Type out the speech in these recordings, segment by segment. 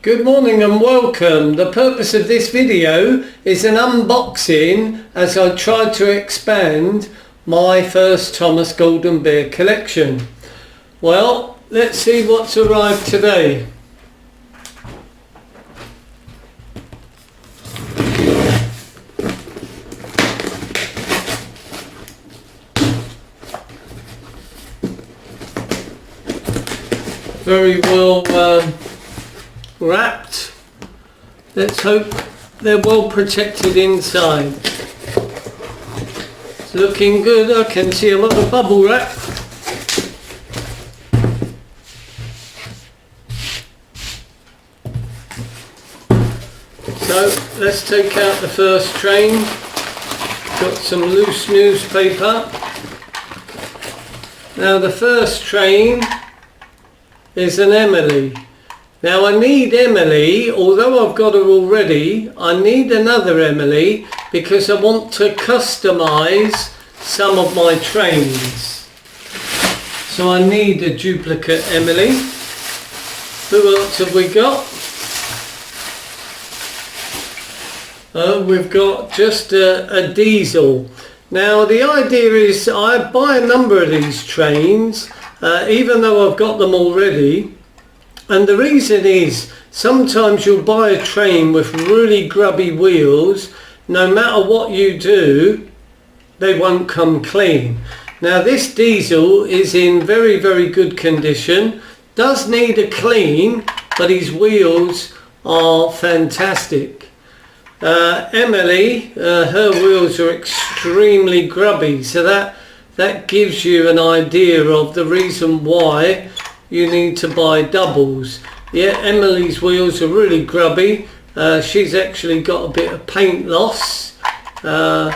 Good morning and welcome. The purpose of this video is an unboxing as I try to expand my first Thomas Golden Bear collection. Well, let's see what's arrived today. Very well wrapped. Let's hope they're well protected inside. It's looking good. I can see a lot of bubble wrap. So let's take out the first train. Got some loose newspaper. Now the first train is an Emily. Now I need Emily, although I've got her already, I need another Emily because I want to customize some of my trains. So I need a duplicate Emily. Who else have we got? We've got just a diesel. Now the idea is I buy a number of these trains, even though I've got them already. And the reason is, sometimes you'll buy a train with really grubby wheels, no matter what you do, they won't come clean. Now this diesel is in very, very good condition, does need a clean, but his wheels are fantastic. Emily, her wheels are extremely grubby, so that gives you an idea of the reason why you need to buy doubles. Yeah, Emily's wheels are really grubby. She's actually got a bit of paint loss, but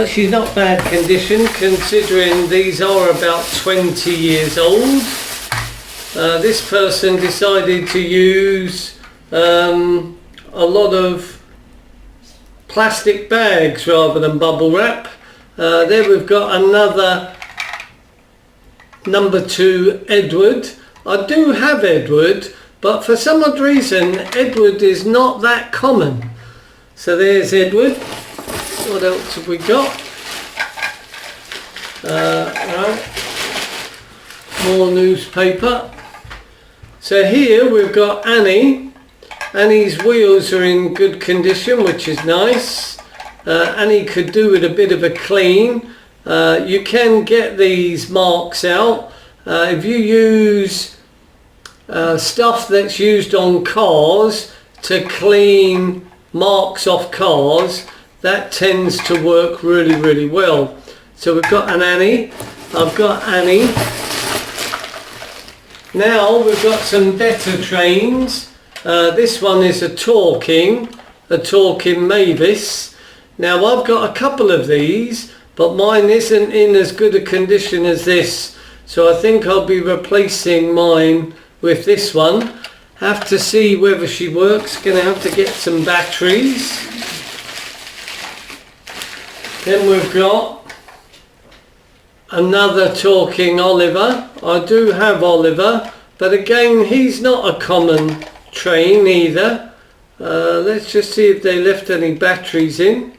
she's not bad condition considering these are about 20 years old. This person decided to use a lot of plastic bags rather than bubble wrap. There we've got another number 2 Edward. I do have Edward, but for some odd reason Edward is not that common. So there's Edward. What else have we got? Right. More newspaper. So here we've got Annie. Annie's wheels are in good condition, which is nice. Annie could do with a bit of a clean. You can get these marks out. If you use stuff that's used on cars to clean marks off cars, that tends to work really, really well. So we've got an Annie. I've got Annie. Now we've got some better trains. This one is a Torking Mavis. Now I've got a couple of these, but mine isn't in as good a condition as this, so I think I'll be replacing mine with this one. Have to see whether she works. Gonna have to get some batteries. Then we've got another Torking Oliver. I do have Oliver, but again he's not a common train either. Let's just see if they left any batteries in.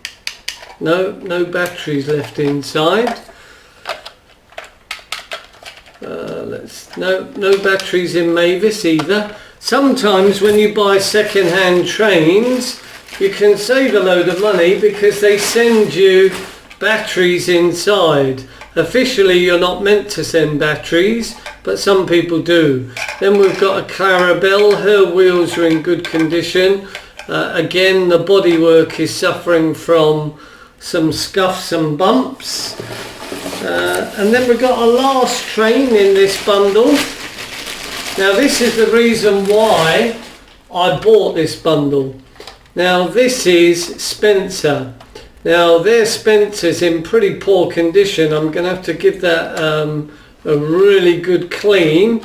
No batteries left inside. No batteries in Mavis either. Sometimes when you buy second-hand trains, you can save a load of money because they send you batteries inside. Officially you're not meant to send batteries, but some people do. Then we've got a Clarabelle. Her wheels are in good condition. Again, the bodywork is suffering from some scuffs and bumps. And then we've got a last train in this bundle. Now this is the reason why I bought this bundle. Now this is Spencer. Now their Spencer's in pretty poor condition. I'm going to have to give that a really good clean.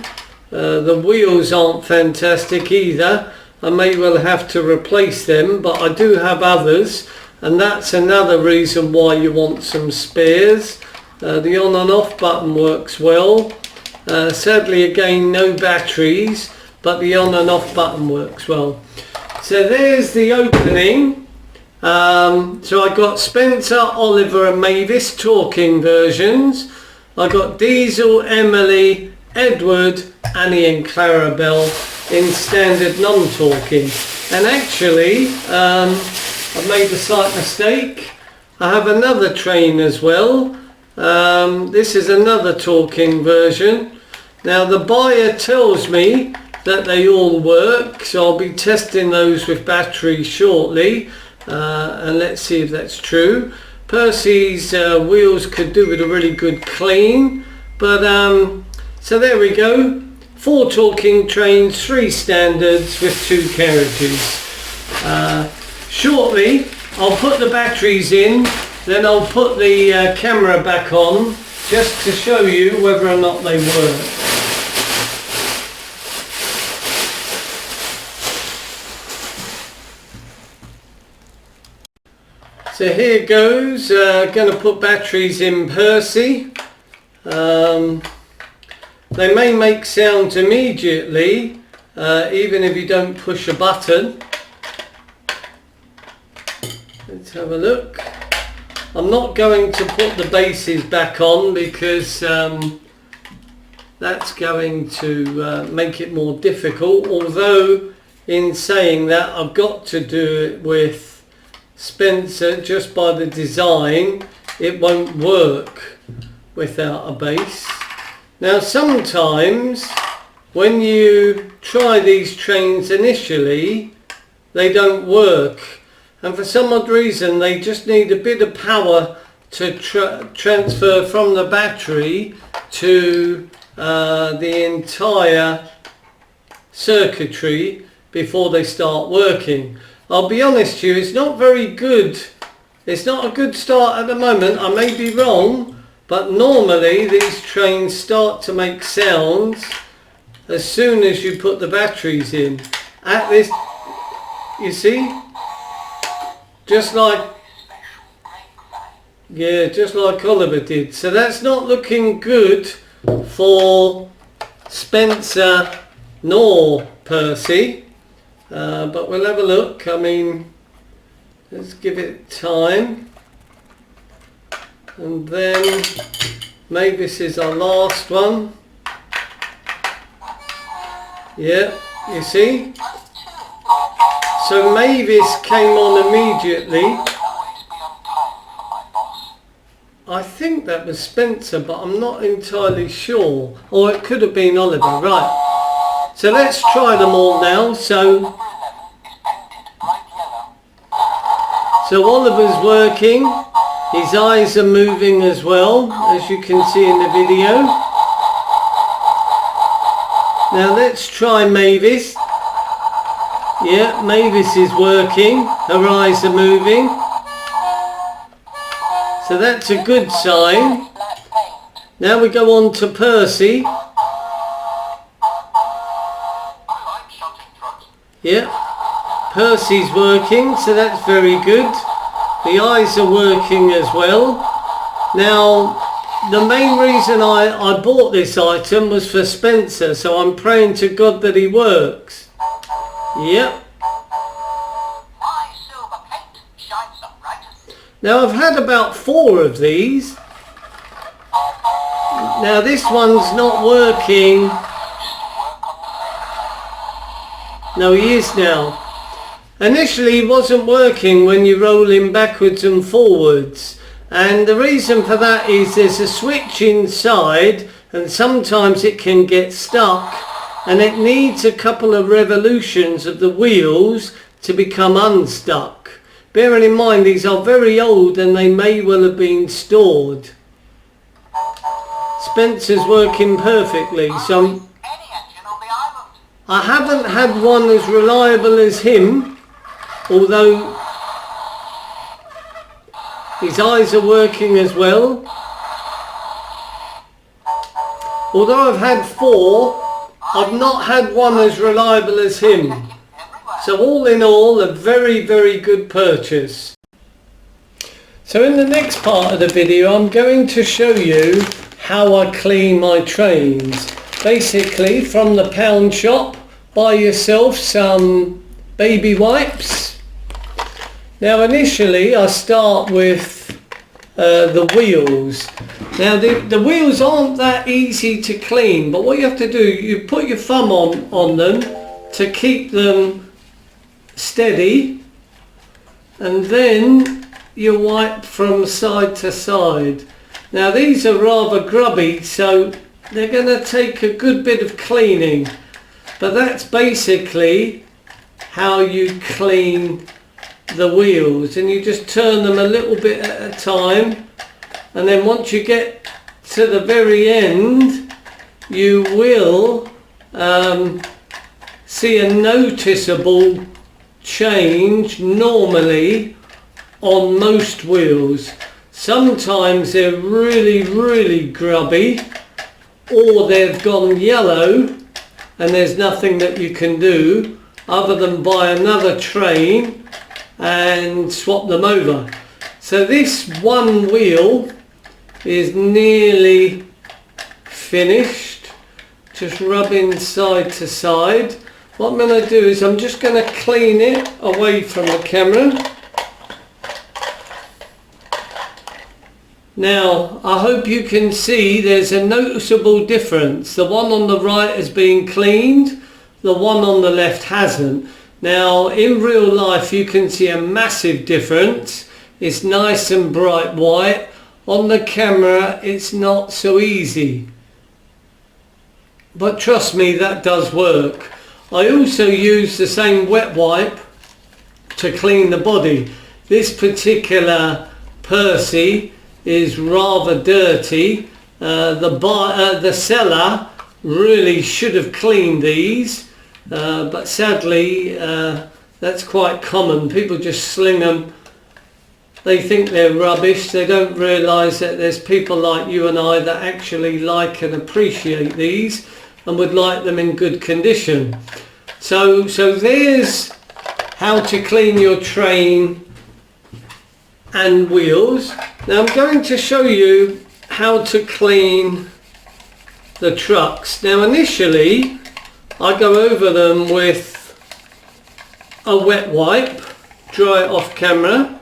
The wheels aren't fantastic either. I may well have to replace them, but I do have others, and that's another reason why you want some spares. The on and off button works well. Sadly again no batteries, but the on and off button works well. So there's the opening. So I got Spencer, Oliver and Mavis talking versions. I got Diesel, Emily, Edward, Annie and Clarabelle in standard non-talking. And actually, I've made a slight mistake. I have another train as well. This is another talking version. Now the buyer tells me that they all work, so I'll be testing those with batteries shortly. And let's see if that's true. Percy's wheels could do with a really good clean, but so there we go. 4 talking trains, 3 standards with 2 carriages. Shortly I'll put the batteries in, then I'll put the camera back on just to show you whether or not they work. So here goes, going to put batteries in Percy. They may make sound immediately, even if you don't push a button. Let's have a look. I'm not going to put the bases back on because that's going to make it more difficult, although in saying that I've got to do it with Spencer. Just by the design it won't work without a base. Now sometimes when you try these trains initially they don't work, and for some odd reason they just need a bit of power to transfer from the battery to the entire circuitry before they start working. I'll be honest to you, it's not very good. It's not a good start at the moment. I may be wrong, but normally these trains start to make sounds as soon as you put the batteries in. At this, you see, just like, yeah, just like Oliver did. So that's not looking good for Spencer nor Percy. But we'll have a look. I mean, let's give it time. And then Mavis is our last one. Yeah, you see? So Mavis came on immediately. I think that was Spencer, but I'm not entirely sure. Or it could have been Oliver, right. So let's try them all now. So Oliver's working. His eyes are moving as well, as you can see in the video. Now let's try Mavis. Yeah, Mavis is working. Her eyes are moving. So that's a good sign. Now we go on to Percy. Yeah, Percy's working, so that's very good. The eyes are working as well. Now, the main reason I bought this item was for Spencer, so I'm praying to God that he works. Yep. Now, I've had about 4 of these. Now, this one's not working. No, he is now. Initially he wasn't working when you roll him backwards and forwards, and the reason for that is there's a switch inside and sometimes it can get stuck and it needs a couple of revolutions of the wheels to become unstuck. Bearing in mind these are very old and they may well have been stored. Spencer's working perfectly, so I haven't had one as reliable as him, although his eyes are working as well. Although I've had 4, I've not had one as reliable as him. So all in all, a very, very good purchase. So in the next part of the video, I'm going to show you how I clean my trains. Basically, from the pound shop, buy yourself some baby wipes. Now initially I start with the wheels. Now the wheels aren't that easy to clean, but what you have to do, you put your thumb on them to keep them steady, and then you wipe from side to side. Now these are rather grubby, so they're going to take a good bit of cleaning, but that's basically how you clean the wheels, and you just turn them a little bit at a time, and then once you get to the very end you will see a noticeable change normally on most wheels. Sometimes they're really grubby, or they've gone yellow and there's nothing that you can do other than buy another train and swap them over. So this one wheel is nearly finished, just rubbing side to side. What I'm going to do is I'm just going to clean it away from the camera. Now I hope you can see there's a noticeable difference. The one on the right has been cleaned, the one on the left hasn't. Now in real life you can see a massive difference. It's nice and bright white. On the camera it's not so easy. But trust me, that does work. I also use the same wet wipe to clean the body. This particular Percy is rather dirty. The seller really should have cleaned these. But sadly that's quite common. People just sling them. They think they're rubbish. They don't realise that there's people like you and I that actually like and appreciate these and would like them in good condition. So there's how to clean your train and wheels. Now I'm going to show you how to clean the trucks. Now initially I go over them with a wet wipe, dry it off camera,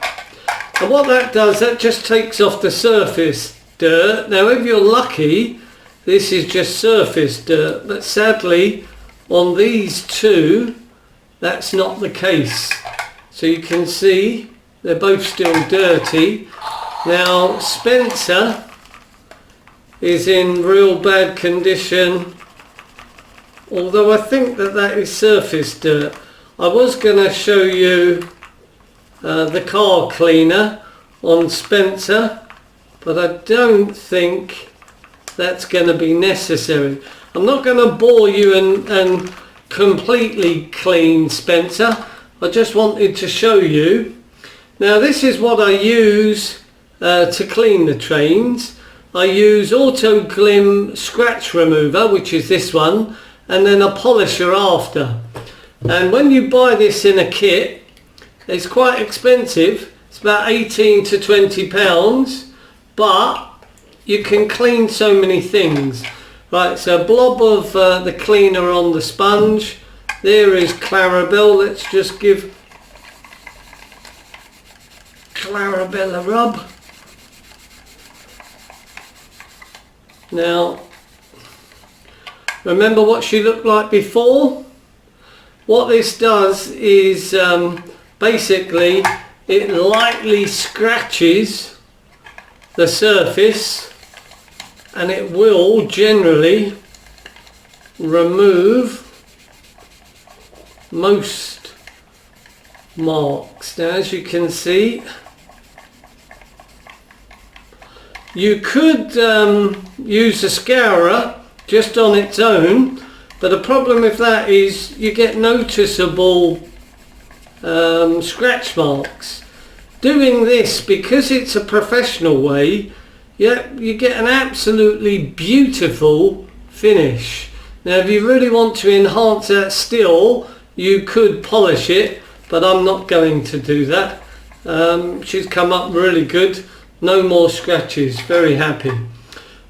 and what that does, that just takes off the surface dirt. Now if you're lucky, this is just surface dirt, but sadly on these two that's not the case. So you can see they're both still dirty. Now Spencer is in real bad condition, although I think that is surface dirt. I was going to show you the car cleaner on Spencer, but I don't think that's going to be necessary. I'm not going to bore you and completely clean Spencer. I just wanted to show you. Now this is what I use to clean the trains. I use Auto Glim scratch remover, which is this one, and then a polisher after. And when you buy this in a kit, it's quite expensive. It's about 18 to 20 pounds, but you can clean so many things. Right, so a blob of the cleaner on the sponge. There is Clarabelle. Let's just give Clarabelle a rub. Now, remember what she looked like before? What this does is basically it lightly scratches the surface, and it will generally remove most marks. Now as you can see, you could use a scourer just on its own, but the problem with that is you get noticeable scratch marks. Doing this, because it's a professional way, you get an absolutely beautiful finish. Now if you really want to enhance that still, you could polish it, but I'm not going to do that. She's come up really good. No more scratches. Very happy.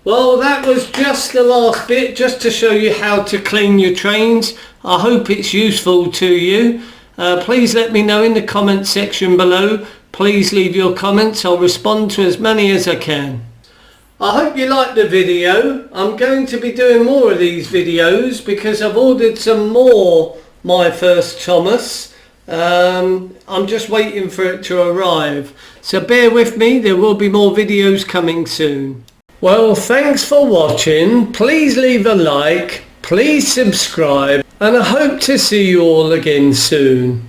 Well, that was just the last bit, just to show you how to clean your trains. I hope it's useful to you. Please let me know in the comment section below. Please leave your comments. I'll respond to as many as I can. I hope you liked the video. I'm going to be doing more of these videos because I've ordered some more My First Thomas. I'm just waiting for it to arrive. So bear with me, there will be more videos coming soon. Well, thanks for watching. Please leave a like, please subscribe, and I hope to see you all again soon.